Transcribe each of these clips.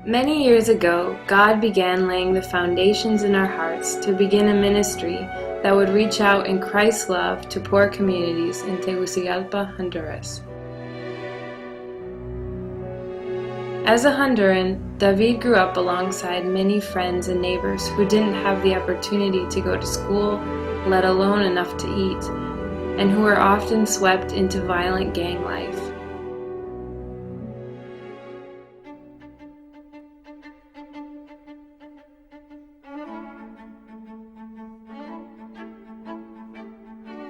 Many years ago, God began laying the foundations in our hearts to begin a ministry that would reach out in Christ's love to poor communities in Tegucigalpa, Honduras. As a Honduran, David grew up alongside many friends and neighbors who didn't have the opportunity to go to school, let alone enough to eat, and who were often swept into violent gang life.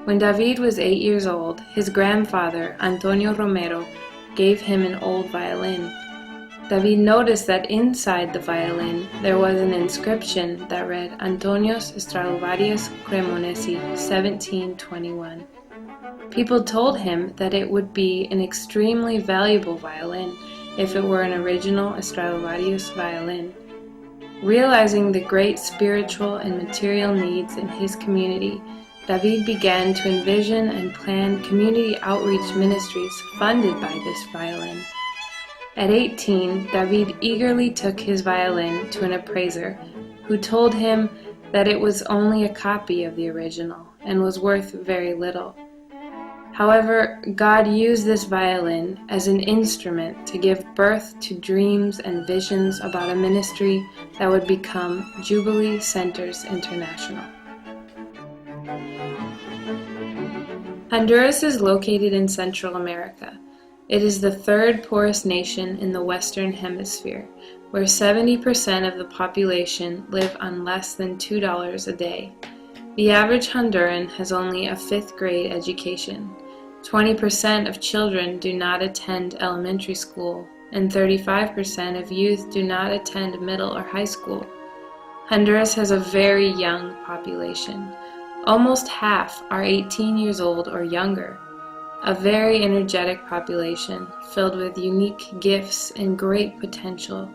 When David was 8 years old, his grandfather, Antonio Romero, gave him an old violin. David noticed that inside the violin there was an inscription that read Antonios Stradivarius Cremonesi, 1721. People told him that it would be an extremely valuable violin if it were an original Stradivarius violin. Realizing the great spiritual and material needs in his community, David began to envision and plan community outreach ministries funded by this violin. At 18, David eagerly took his violin to an appraiser who told him that it was only a copy of the original and was worth very little. However, God used this violin as an instrument to give birth to dreams and visions about a ministry that would become Jubilee Centers International. Honduras is located in Central America. It is the third poorest nation in the Western Hemisphere, where 70% of the population live on less than $2 a day. The average Honduran has only a 5th grade education. 20% of children do not attend elementary school, and 35% of youth do not attend middle or high school. Honduras has a very young population. Almost half are 18 years old or younger. A very energetic population filled with unique gifts and great potential,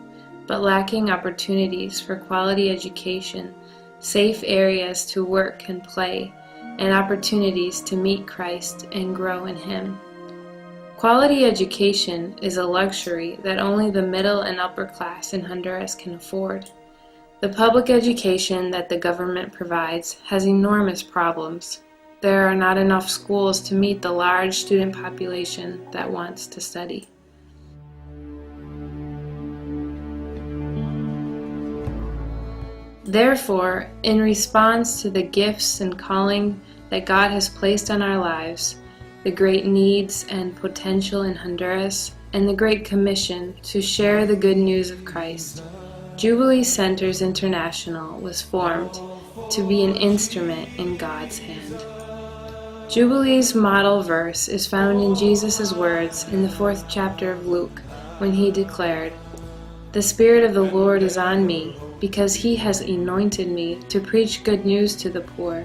but lacking opportunities for quality education, safe areas to work and play, and opportunities to meet Christ and grow in Him. Quality education is a luxury that only the middle and upper class in Honduras can afford. The public education that the government provides has enormous problems. There are not enough schools to meet the large student population that wants to study. Therefore, in response to the gifts and calling that God has placed on our lives, the great needs and potential in Honduras, and the Great Commission to share the good news of Christ, Jubilee Centers International was formed to be an instrument in God's hand. Jubilee's model verse is found in Jesus' words in the 4th chapter of Luke, when he declared, "The Spirit of the Lord is on me, because He has anointed me to preach good news to the poor.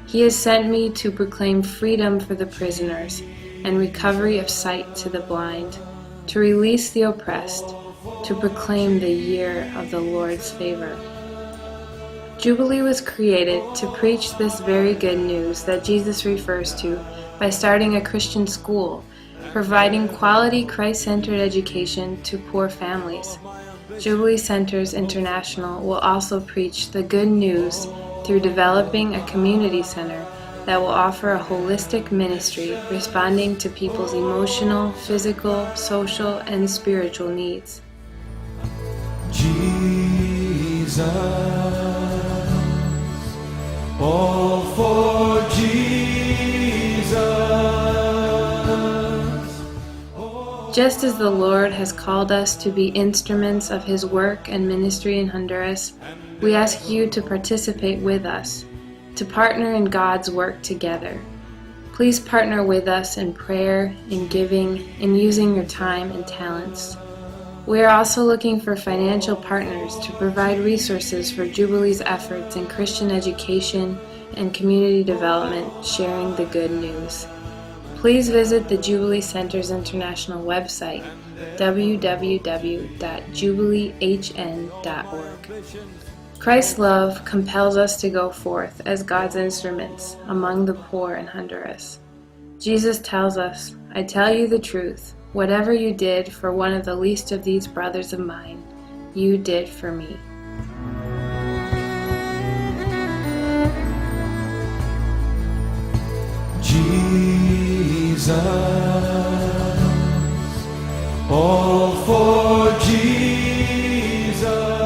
He has sent me to proclaim freedom for the prisoners and recovery of sight to the blind, to release the oppressed, to proclaim the year of the Lord's favor." Jubilee was created to preach this very good news that Jesus refers to by starting a Christian school, providing quality Christ-centered education to poor families. Jubilee Centers International will also preach the good news through developing a community center that will offer a holistic ministry responding to people's emotional, physical, social, and spiritual needs. Jesus, all for Jesus. Just as the Lord has called us to be instruments of His work and ministry in Honduras, we ask you to participate with us, to partner in God's work together. Please partner with us in prayer, in giving, in using your time and talents. We are also looking for financial partners to provide resources for Jubilee's efforts in Christian education and community development, sharing the good news. Please visit the Jubilee Centers International website, www.jubileehn.org. Christ's love compels us to go forth as God's instruments among the poor in Honduras. Jesus tells us, "I tell you the truth, whatever you did for one of the least of these brothers of mine, you did for me. Jesus, all for Jesus.